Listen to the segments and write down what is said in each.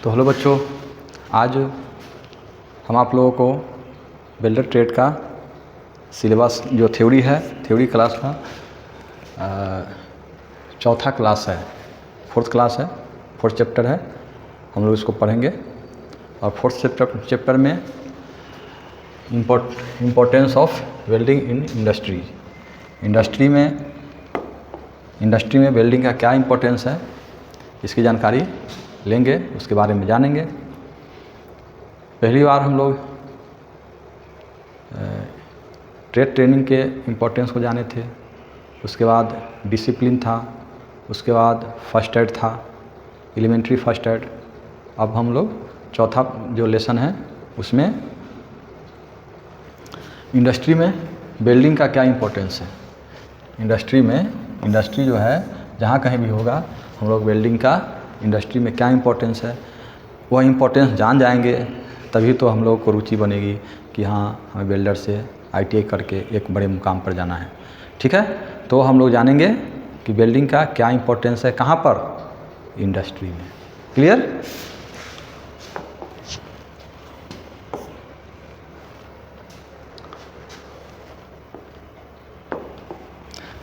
तो हेलो बच्चों, आज हम आप लोगों को बिल्डर ट्रेड का सिलेबस जो थ्योरी क्लास का चौथा क्लास है, फोर्थ चैप्टर है। हम लोग इसको पढ़ेंगे और फोर्थ चैप्टर में importance of welding in industry में वेल्डिंग का क्या इम्पोर्टेंस है, इसकी जानकारी लेंगे, उसके बारे में जानेंगे। पहली बार हम लोग ट्रेनिंग के इम्पोर्टेंस को जाने थे, उसके बाद डिसिप्लिन था, उसके बाद फर्स्ट एड था, एलिमेंट्री फर्स्ट एड। अब हम लोग चौथा जो लेसन है उसमें इंडस्ट्री में वेल्डिंग का क्या इम्पोर्टेंस है। इंडस्ट्री जो है जहाँ कहीं भी होगा, हम लोग वेल्डिंग का इंडस्ट्री में क्या इम्पोर्टेंस है वह इम्पोर्टेंस जान जाएंगे, तभी तो हम लोग को रुचि बनेगी कि हाँ, हमें वेल्डर से ITI करके एक बड़े मुकाम पर जाना है। ठीक है, तो हम लोग जानेंगे कि वेल्डिंग का क्या इम्पोर्टेंस है, कहाँ पर, इंडस्ट्री में। क्लियर?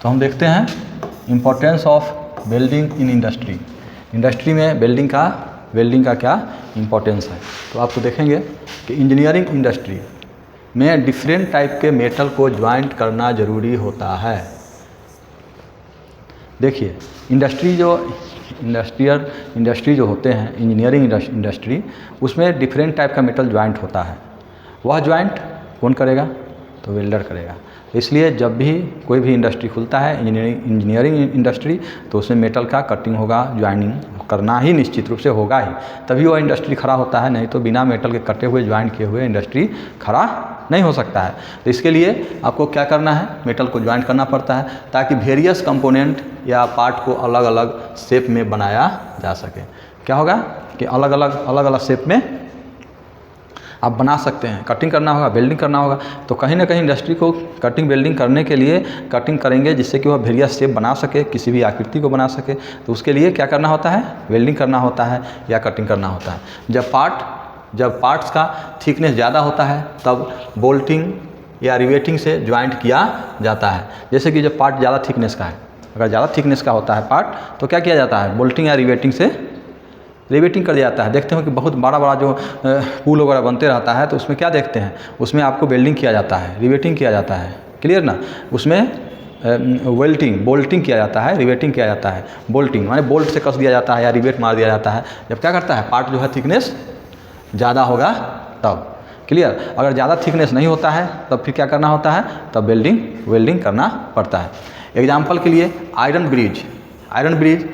तो हम देखते हैं importance of welding in industry में वेल्डिंग का क्या इम्पोर्टेंस है। तो आपको देखेंगे कि इंजीनियरिंग इंडस्ट्री में डिफरेंट टाइप के मेटल को ज्वाइंट करना ज़रूरी होता है। देखिए, इंडस्ट्री जो होते हैं, इंजीनियरिंग इंडस्ट्री, उसमें डिफरेंट टाइप का मेटल ज्वाइंट होता है। वह ज्वाइंट कौन करेगा? तो वेल्डर करेगा। इसलिए जब भी कोई भी इंडस्ट्री खुलता है, इंजीनियरिंग इंडस्ट्री, तो उसमें मेटल का कटिंग होगा, ज्वाइनिंग करना ही निश्चित रूप से होगा ही, तभी वह इंडस्ट्री खड़ा होता है। नहीं तो बिना मेटल के कटे हुए, ज्वाइंट किए हुए इंडस्ट्री खड़ा नहीं हो सकता है। तो इसके लिए आपको क्या करना है? मेटल को ज्वाइंट करना पड़ता है, ताकि वेरियस कंपोनेंट या पार्ट को अलग अलग शेप में बनाया जा सके। क्या होगा कि अलग अलग शेप में आप बना सकते हैं। कटिंग करना होगा, वेल्डिंग करना होगा, तो कहीं ना कहीं इंडस्ट्री को कटिंग वेल्डिंग करने के लिए कटिंग करेंगे, जिससे कि वह वेरियस शेप बना सके, किसी भी आकृति को बना सके। तो उसके लिए क्या करना होता है? वेल्डिंग करना होता है या कटिंग करना होता है। जब पार्ट्स का थिकनेस ज़्यादा होता है, तब बोल्टिंग या रिवेटिंग से ज्वाइंट किया जाता है। जैसे कि जब पार्ट ज़्यादा थिकनेस का है, अगर ज़्यादा थिकनेस का होता है पार्ट, तो क्या किया जाता है? बोल्टिंग या रिवेटिंग से रिवेटिंग कर दिया जाता है। देखते हो कि बहुत बड़ा जो पुल वगैरह बनते रहता है, तो उसमें क्या देखते हैं? उसमें आपको वेल्डिंग किया जाता है, रिवेटिंग किया जाता है। क्लियर ना? उसमें बोल्टिंग किया जाता है, रिवेटिंग किया जाता है। बोल्टिंग माने बोल्ट से कस दिया जाता है या रिवेट मार दिया जाता है। जब क्या करता है? पार्ट जो है थिकनेस ज़्यादा होगा तब। क्लियर? अगर ज़्यादा थिकनेस नहीं होता है, तब फिर क्या करना होता है? तब वेल्डिंग करना पड़ता है। एग्जाम्पल के लिए iron bridge,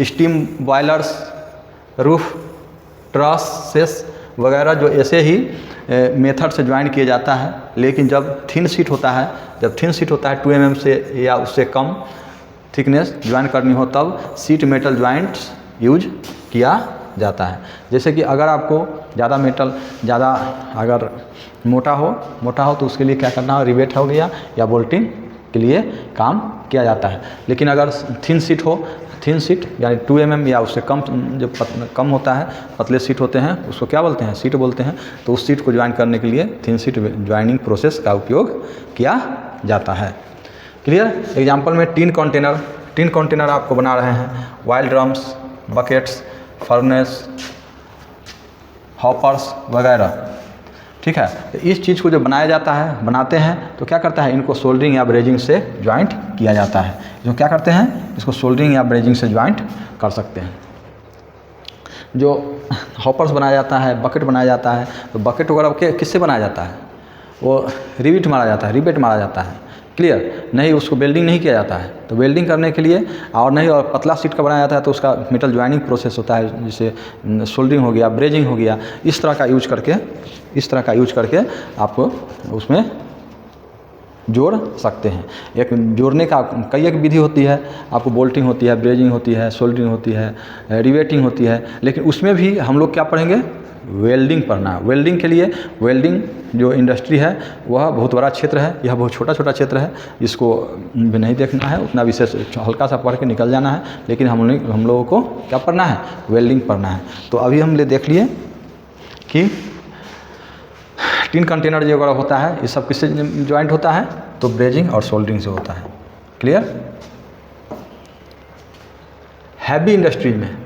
steam boilers, roof trusses वगैरह, जो ऐसे ही मेथड से ज्वाइन किया जाता है। लेकिन जब थिन शीट होता है 2 mm से या उससे कम थिकनेस ज्वाइन करनी हो, तब शीट मेटल ज्वाइंट्स यूज किया जाता है। जैसे कि अगर आपको ज़्यादा अगर मोटा हो तो उसके लिए क्या करना हो? रिवेट हो गया या बोल्टिंग के लिए काम किया जाता है। लेकिन अगर थिन शीट यानी 2 mm या उससे कम, जो कम होता है, पतले शीट होते हैं, उसको क्या बोलते हैं? शीट बोलते हैं। तो उस शीट को ज्वाइन करने के लिए थिन शीट ज्वाइनिंग प्रोसेस का उपयोग किया जाता है। क्लियर? एग्जाम्पल में टीन कंटेनर आपको बना रहे हैं, while drums, buckets, furnace, hoppers वगैरह। ठीक है, तो इस चीज़ को जो बनाते हैं, तो क्या करता है? इनको सोल्डरिंग या ब्रेजिंग से ज्वाइंट किया जाता है। जो क्या करते हैं? इसको सोल्डरिंग या ब्रेजिंग से ज्वाइंट कर सकते हैं। जो हॉपर्स बनाया जाता है, बकेट बनाया जाता है, तो बकेट वगैरह किससे बनाया जाता है? वो रिवेट मारा जाता है। क्लियर? नहीं, उसको वेल्डिंग नहीं किया जाता है। तो वेल्डिंग करने के लिए और पतला शीट का बनाया जाता है, तो उसका मेटल ज्वाइनिंग प्रोसेस होता है, जिसे सोल्डरिंग हो गया, ब्रेजिंग हो गया। इस तरह का यूज करके आपको उसमें जोड़ सकते हैं। एक जोड़ने का एक विधि होती है। आपको बोल्टिंग होती है, ब्रेजिंग होती है, सोल्डरिंग होती है, रिवेटिंग होती है। लेकिन उसमें भी हम लोग क्या पढ़ेंगे? वेल्डिंग पढ़ना है। वेल्डिंग के लिए, वेल्डिंग जो इंडस्ट्री है वह बहुत बड़ा क्षेत्र है, यह बहुत छोटा छोटा क्षेत्र है, इसको भी नहीं देखना है उतना विशेष, हल्का सा पढ़ के निकल जाना है। लेकिन हम लोगों को क्या पढ़ना है, वेल्डिंग पढ़ना है। तो अभी हम देख लिए कि टिन कंटेनर जो वगैरह होता है ये सब किससे ज्वाइंट होता है, तो ब्रेजिंग और सोल्डरिंग से होता है। क्लियर। हैवी इंडस्ट्री में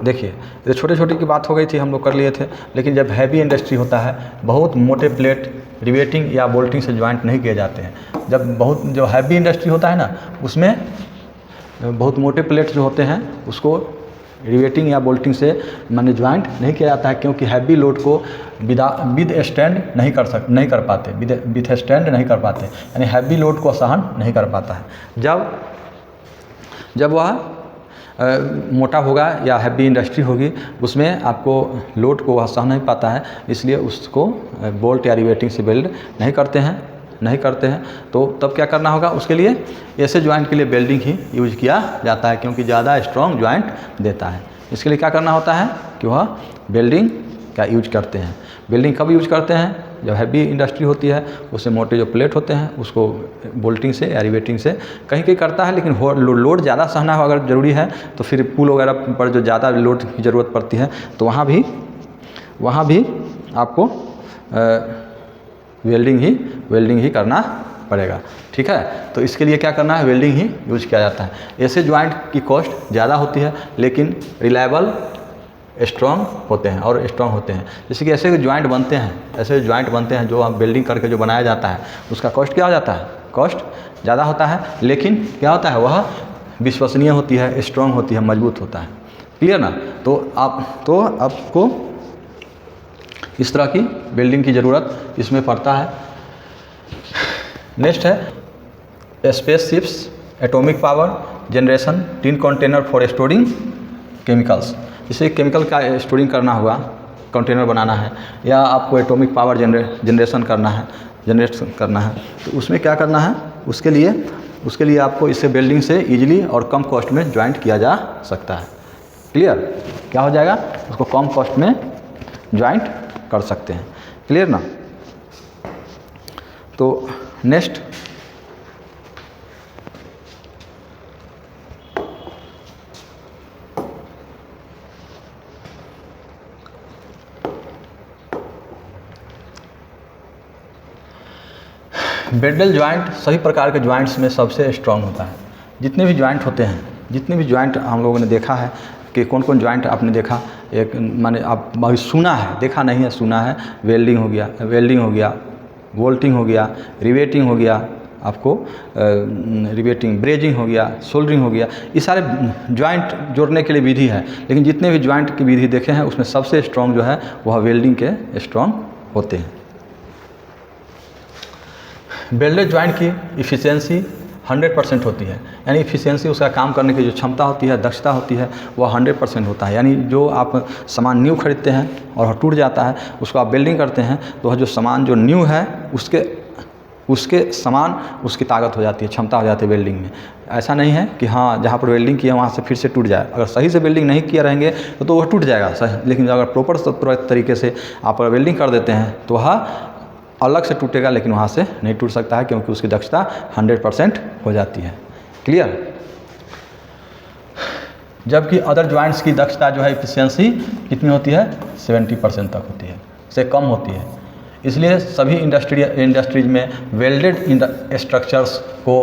देखिए, ये छोटे छोटे की बात हो गई थी, हम लोग कर लिए थे। लेकिन जब हैवी इंडस्ट्री होता है, बहुत मोटे प्लेट रिवेटिंग या बोल्टिंग से ज्वाइंट नहीं किए जाते हैं। जब बहुत जो हैवी इंडस्ट्री होता है ना, उसमें बहुत मोटे प्लेट जो होते हैं उसको रिवेटिंग या बोल्टिंग से माने ज्वाइंट नहीं किया जाता है, क्योंकि हैवी लोड को विद स्टैंड नहीं कर पाते, विद स्टैंड नहीं कर पाते, यानी हैवी लोड को सहन नहीं कर पाता है। जब वह मोटा होगा या हैवी इंडस्ट्री होगी, उसमें आपको लोड को वह सह नहीं पाता है, इसलिए उसको बोल्ट या रिवेटिंग से वेल्ड नहीं करते हैं। तो तब क्या करना होगा, उसके लिए ऐसे ज्वाइंट के लिए वेल्डिंग ही यूज किया जाता है, क्योंकि ज़्यादा स्ट्रॉन्ग ज्वाइंट देता है। इसके लिए क्या करना होता है कि वह वेल्डिंग का यूज करते हैं। वेल्डिंग कब यूज करते हैं, जब हैवी इंडस्ट्री होती है, उससे मोटे जो प्लेट होते हैं उसको बोल्टिंग से या रिवेटिंग से कहीं करता है। लेकिन लोड ज़्यादा सहना हो अगर ज़रूरी है तो फिर पुल वगैरह पर जो ज़्यादा लोड की ज़रूरत पड़ती है, तो वहाँ भी आपको वेल्डिंग ही करना पड़ेगा। ठीक है। तो इसके लिए क्या करना है, वेल्डिंग ही यूज किया जाता है। ऐसे ज्वाइंट की कॉस्ट ज़्यादा होती है, लेकिन रिलायबल स्ट्रॉन्ग होते हैं। जैसे कि ऐसे ज्वाइंट बनते हैं जो आप वेल्डिंग करके जो बनाया जाता है, उसका कॉस्ट क्या हो जाता है, कॉस्ट ज़्यादा होता है, लेकिन क्या होता है, वह विश्वसनीय होती है, स्ट्रॉन्ग होती है, मजबूत होता है। क्लियर ना। तो आपको इस तरह की वेल्डिंग की ज़रूरत इसमें पड़ता है। नेक्स्ट है spaceships, atomic power generation, tin container for storing chemicals. जैसे केमिकल का स्टोरिंग करना हुआ, कंटेनर बनाना है, या आपको एटॉमिक पावर जनरेट करना है, तो उसमें क्या करना है, उसके लिए आपको इसे वेल्डिंग से इजीली और कम कॉस्ट में ज्वाइंट किया जा सकता है। क्लियर। क्या हो जाएगा, उसको कम कॉस्ट में ज्वाइंट कर सकते हैं। क्लियर ना। तो नेक्स्ट बेडल ज्वाइंट सभी प्रकार के ज्वाइंट्स में सबसे स्ट्रॉन्ग होता है। जितने भी ज्वाइंट हम लोगों ने देखा है कि कौन कौन ज्वाइंट आपने देखा, एक माने आप अभी सुना है, देखा नहीं है, सुना है। वेल्डिंग हो गया, बोल्टिंग हो गया, रिवेटिंग हो गया, आपको रिवेटिंग, ब्रेजिंग हो गया, सोल्डरिंग हो गया। ये सारे ज्वाइंट जोड़ने के लिए विधि है, लेकिन जितने भी ज्वाइंट की विधि देखे हैं उसमें सबसे स्ट्रॉन्ग जो है वह वेल्डिंग के स्ट्रॉन्ग होते हैं। वेल्डेड ज्वाइंट की इफ़िशियंसी 100% होती है, यानी इफ़िशियंसी उसका काम करने की जो क्षमता होती है, दक्षता होती है, वह 100% होता है। यानी जो आप सामान न्यू खरीदते हैं और वह टूट जाता है, उसको आप वेल्डिंग करते हैं, तो वह जो सामान जो न्यू है उसके समान उसकी ताकत हो जाती है, क्षमता हो जाती है वेल्डिंग में। ऐसा नहीं है कि हाँ जहाँ पर वेल्डिंग किया वहाँ से फिर से टूट जाए। अगर सही से वेल्डिंग नहीं किए रहेंगे तो वह टूट जाएगा सही, लेकिन अगर प्रॉपर तरीके से आप वेल्डिंग कर देते हैं तो वह अलग से टूटेगा, लेकिन वहाँ से नहीं टूट सकता है, क्योंकि उसकी दक्षता 100% हो जाती है। क्लियर। जबकि अदर ज्वाइंट्स की दक्षता जो है, इफिशियंसी कितनी होती है, 70% तक होती है, से कम होती है। इसलिए सभी इंडस्ट्रीज में वेल्डेड स्ट्रक्चर्स को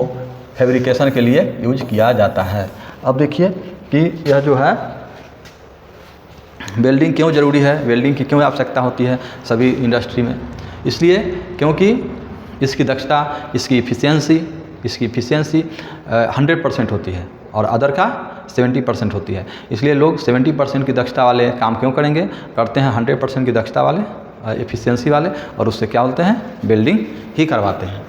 फैब्रिकेशन के लिए यूज किया जाता है। अब देखिए कि यह जो है वेल्डिंग क्यों ज़रूरी है, वेल्डिंग की क्यों आवश्यकता होती है सभी इंडस्ट्री में। इसलिए क्योंकि इसकी दक्षता, इसकी इफ़िशियंसी 100% होती है और अदर का 70% होती है। इसलिए लोग 70% की दक्षता वाले काम क्यों करते हैं 100% की दक्षता वाले, एफिशिएंसी वाले, और उससे क्या बोलते हैं, वेल्डिंग ही करवाते हैं।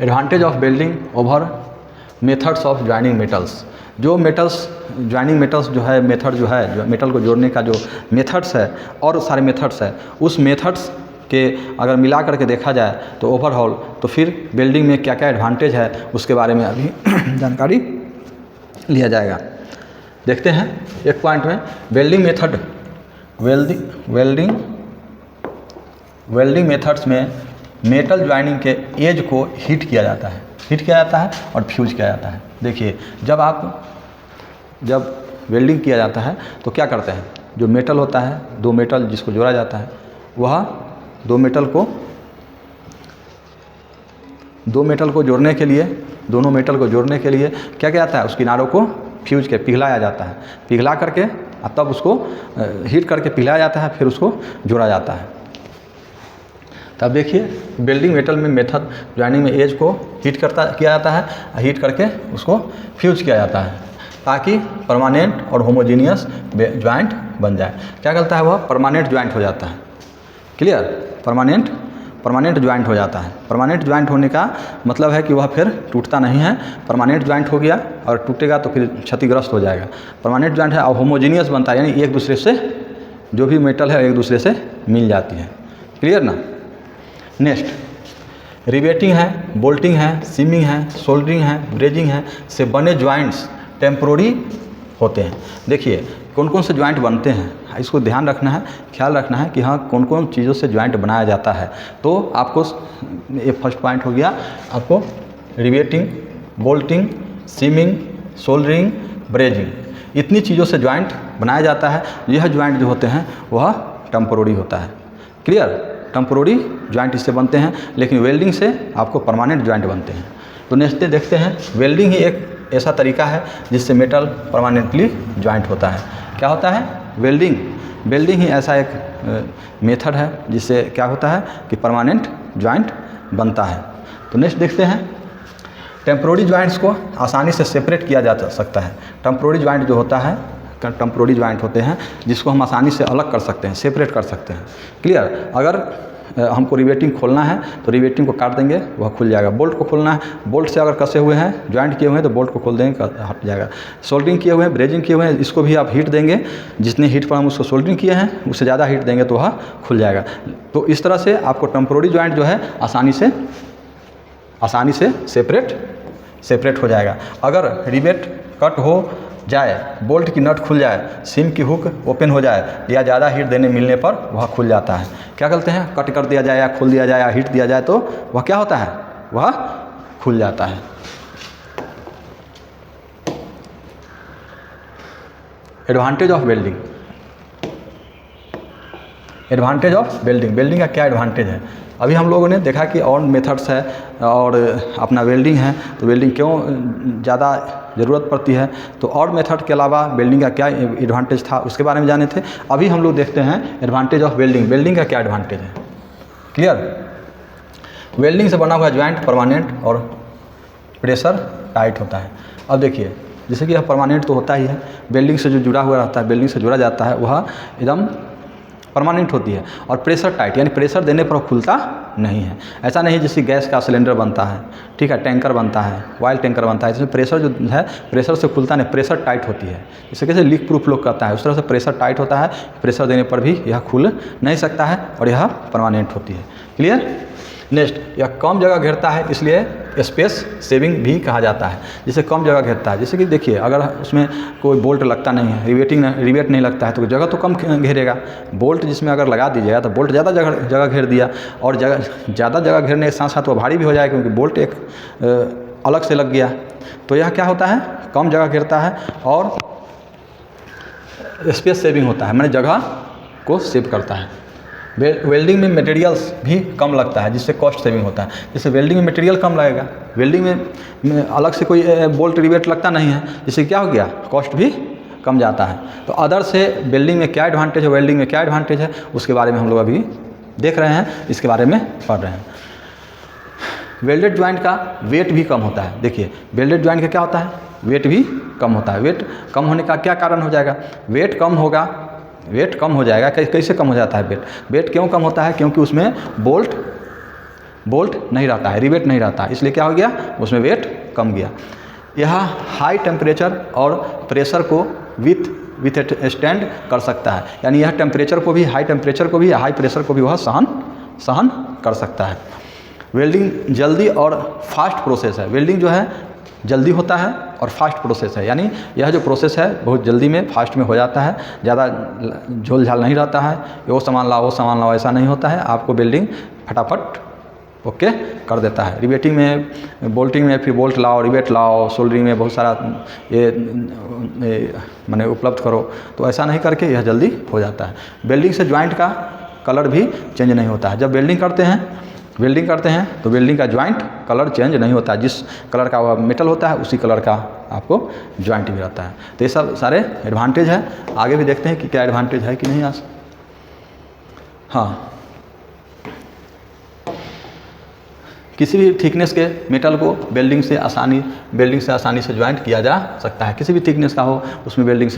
Advantage of welding over methods of joining metals. जो ज्वाइनिंग मेटल्स जो है, जो मेटल को जोड़ने का जो मेथड्स है और सारे मेथड्स है, उस मेथड्स के अगर मिला करके देखा जाए तो ओवरऑल तो फिर वेल्डिंग में क्या क्या एडवांटेज है उसके बारे में अभी जानकारी लिया जाएगा। देखते हैं एक पॉइंट में वेल्डिंग मेथड, वेल्डिंग मेथड्स में मेटल ज्वाइनिंग के एज को हीट किया जाता है और फ्यूज किया जाता है। देखिए जब वेल्डिंग किया जाता है तो क्या करते हैं, जो मेटल होता है, दो मेटल जिसको जोड़ा जाता है, वह दो मेटल को जोड़ने के लिए, दोनों मेटल को जोड़ने के लिए क्या किया जाता है, उस किनारों को फ्यूज के पिघलाया जाता है, पिघला करके तब उसको हीट करके पिघलाया जाता है, फिर उसको जोड़ा जाता है। तब देखिए वेल्डिंग मेटल में मेथड ज्वाइनिंग में एज को किया जाता है, हीट करके उसको फ्यूज किया जाता है ताकि परमानेंट और होमोजीनियस ज्वाइंट बन जाए। क्या कहता है, वह परमानेंट ज्वाइंट हो जाता है। क्लियर, परमानेंट ज्वाइंट हो जाता है। परमानेंट ज्वाइंट होने का मतलब है कि वह फिर टूटता नहीं है। परमानेंट ज्वाइंट हो गया और टूटेगा तो फिर क्षतिग्रस्त हो जाएगा। परमानेंट ज्वाइंट है और होमोजीनियस बनता है, यानी एक दूसरे से, जो भी मेटल है एक दूसरे से मिल जाती है। क्लियर ना। नेक्स्ट रिवेटिंग है, बोल्टिंग है, सीमिंग है, सोल्डरिंग है, ब्रेजिंग है से बने ज्वाइंट्स टेम्पोररी होते हैं। देखिए कौन कौन से ज्वाइंट बनते हैं, इसको ध्यान रखना है, ख्याल रखना है कि हाँ कौन कौन चीज़ों से ज्वाइंट बनाया जाता है। तो आपको ये फर्स्ट पॉइंट हो गया, आपको riveting, bolting, seaming, soldering, brazing, इतनी चीज़ों से ज्वाइंट बनाया जाता है। यह ज्वाइंट जो होते हैं वह टेम्पोररी होता है। क्लियर, टेम्पोररी ज्वाइंट इससे बनते हैं, लेकिन वेल्डिंग से आपको परमानेंट ज्वाइंट बनते हैं। तो नेक्स्ट देखते हैं, वेल्डिंग ही एक ऐसा तरीका है जिससे मेटल परमानेंटली ज्वाइंट होता है। क्या होता है, वेल्डिंग ही ऐसा एक मेथड है जिससे क्या होता है कि परमानेंट ज्वाइंट बनता है। तो नेक्स्ट देखते हैं, टेम्पोररी ज्वाइंट्स को आसानी से सेपरेट किया जा सकता है। टेम्पोररी ज्वाइंट जो होता है, टेम्पोररी ज्वाइंट होते हैं जिसको हम आसानी से अलग कर सकते हैं, सेपरेट कर सकते हैं। क्लियर, अगर हमको रिवेटिंग खोलना है तो रिवेटिंग को काट देंगे, वह खुल जाएगा। बोल्ट को खोलना है, बोल्ट से अगर कसे हुए हैं, ज्वाइंट किए हुए हैं तो बोल्ट को खोल देंगे, हट जाएगा। सोल्डरिंग किए हुए हैं, ब्रेजिंग किए हुए हैं, इसको भी आप हीट देंगे, जितनी हीट पर हम उसको सोल्डरिंग किए हैं उससे ज़्यादा हीट देंगे तो वह खुल जाएगा। तो इस तरह से आपको टेम्पोररी ज्वाइंट जो है आसानी से सेपरेट हो जाएगा। अगर रिवेट कट हो जाए, बोल्ट की नट खुल जाए, सिम की हुक ओपन हो जाए या ज़्यादा हीट देने मिलने पर वह खुल जाता है। क्या कहते हैं, कट कर दिया जाए या खोल दिया जाए या हीट दिया जाए तो वह क्या होता है, वह खुल जाता है। एडवांटेज ऑफ वेल्डिंग, वेल्डिंग का क्या एडवांटेज है। अभी हम लोगों ने देखा कि और मेथड्स है और अपना वेल्डिंग है, तो वेल्डिंग क्यों ज़्यादा ज़रूरत पड़ती है, तो और मेथड के अलावा वेल्डिंग का क्या एडवांटेज था उसके बारे में जाने थे। अभी हम लोग देखते हैं एडवांटेज ऑफ वेल्डिंग का क्या एडवांटेज है। क्लियर, वेल्डिंग से बना हुआ ज्वाइंट परमानेंट और प्रेशर टाइट होता है। अब देखिए, जैसे कि यह परमानेंट तो होता ही है, वेल्डिंग से जो जुड़ा हुआ रहता है, वेल्डिंग से जुड़ा जाता है, वह एकदम परमानेंट होती है। और प्रेशर टाइट, यानी प्रेशर देने पर खुलता नहीं है। ऐसा नहीं जैसे गैस का सिलेंडर बनता है, ठीक है, टैंकर बनता है, ऑयल टैंकर बनता है, इसमें प्रेशर जो है प्रेशर से खुलता नहीं, प्रेशर टाइट होती है। इसे कैसे लीक प्रूफ लोग कहता है, उस तरह से प्रेशर टाइट होता है, प्रेशर देने पर भी यह खुल नहीं सकता है और यह परमानेंट होती है। क्लियर। नेक्स्ट, यह कम जगह घेरता है, इसलिए स्पेस सेविंग भी कहा जाता है। जिसे कम जगह घेरता है, जैसे कि देखिए अगर उसमें कोई बोल्ट लगता नहीं है, रिवेट नहीं लगता है तो जगह तो कम घेरेगा। बोल्ट जिसमें अगर लगा दीजिएगा तो बोल्ट ज़्यादा जगह घेर दिया, और ज़्यादा जगह घेरने के साथ साथ वो भारी भी हो जाएगा क्योंकि बोल्ट एक अलग से लग गया। तो यह क्या होता है, कम जगह घेरता है और स्पेस सेविंग होता है, मैंने जगह को सेव करता है। वेल्डिंग में मटेरियल्स भी कम लगता है जिससे कॉस्ट सेविंग होता है। जैसे वेल्डिंग में मटेरियल कम लगेगा, वेल्डिंग में अलग से कोई बोल्ट रिवेट लगता नहीं है, जिससे क्या हो गया, कॉस्ट भी कम जाता है। तो अदर से वेल्डिंग में क्या एडवांटेज है, वेल्डिंग में क्या एडवांटेज है, उसके बारे में हम लोग अभी देख रहे हैं, इसके बारे में पढ़ रहे हैं। वेल्डेड ज्वाइंट का वेट भी कम होता है। देखिए वेल्डेड ज्वाइंट का क्या होता है, वेट भी कम होता है। वेट कम होने का क्या कारण हो जाएगा, वेट कम हो जाएगा। कैसे कम हो जाता है वेट क्यों कम होता है, क्योंकि उसमें बोल्ट नहीं रहता है, रिवेट नहीं रहता है, इसलिए क्या हो गया, उसमें वेट कम गया। यह हाई टेम्परेचर और प्रेशर को विथ स्टैंड कर सकता है, यानी यह टेम्परेचर को भी, हाई टेम्परेचर को भी, हाई प्रेशर को भी वह सहन कर सकता है। वेल्डिंग जल्दी और फास्ट प्रोसेस है। वेल्डिंग जो है जल्दी होता है और फास्ट प्रोसेस है, यानी यह जो प्रोसेस है बहुत जल्दी में फास्ट में हो जाता है, ज़्यादा झोल झाल नहीं रहता है, वो सामान लाओ ऐसा नहीं होता है, आपको वेल्डिंग फटाफट ओके कर देता है। रिवेटिंग में, बोल्टिंग में फिर बोल्ट लाओ, रिवेट लाओ, सोल्डरिंग में बहुत सारा ये माने उपलब्ध करो, तो ऐसा नहीं करके यह जल्दी हो जाता है। वेल्डिंग से जॉइंट का कलर भी चेंज नहीं होता है। जब वेल्डिंग करते हैं तो वेल्डिंग का जॉइंट कलर चेंज नहीं होता है, जिस कलर का वह मेटल होता है उसी कलर का आपको जॉइंट भी रहता है। तो ये सब सारे एडवांटेज है। आगे भी देखते हैं कि क्या एडवांटेज है कि नहीं। आज हाँ, किसी भी थिकनेस के मेटल को वेल्डिंग से आसानी से ज्वाइंट किया जा सकता है। किसी भी थिकनेस का हो उसमें वेल्डिंग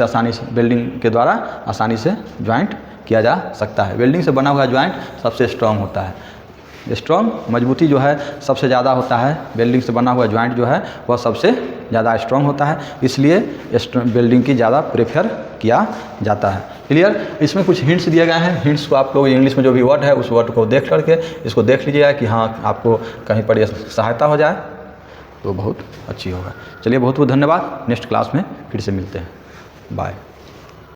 के द्वारा आसानी से ज्वाइंट किया जा सकता है। वेल्डिंग से बना हुआ ज्वाइंट सबसे स्ट्रॉन्ग होता है। स्ट्रॉन्ग मजबूती जो है सबसे ज़्यादा होता है। वेल्डिंग से बना हुआ ज्वाइंट जो है वह सबसे ज़्यादा स्ट्रॉन्ग होता है, इसलिए वेल्डिंग की ज़्यादा प्रेफर किया जाता है। क्लियर। इसमें कुछ हिंट्स दिए गए हैं। हिंट्स को आप लोग इंग्लिश में जो भी वर्ड है उस वर्ड को देख करके इसको देख लीजिएगा कि हाँ आपको कहीं पर यह सहायता हो जाए तो बहुत अच्छी होगा। चलिए बहुत बहुत धन्यवाद। नेक्स्ट क्लास में फिर से मिलते हैं। बाय।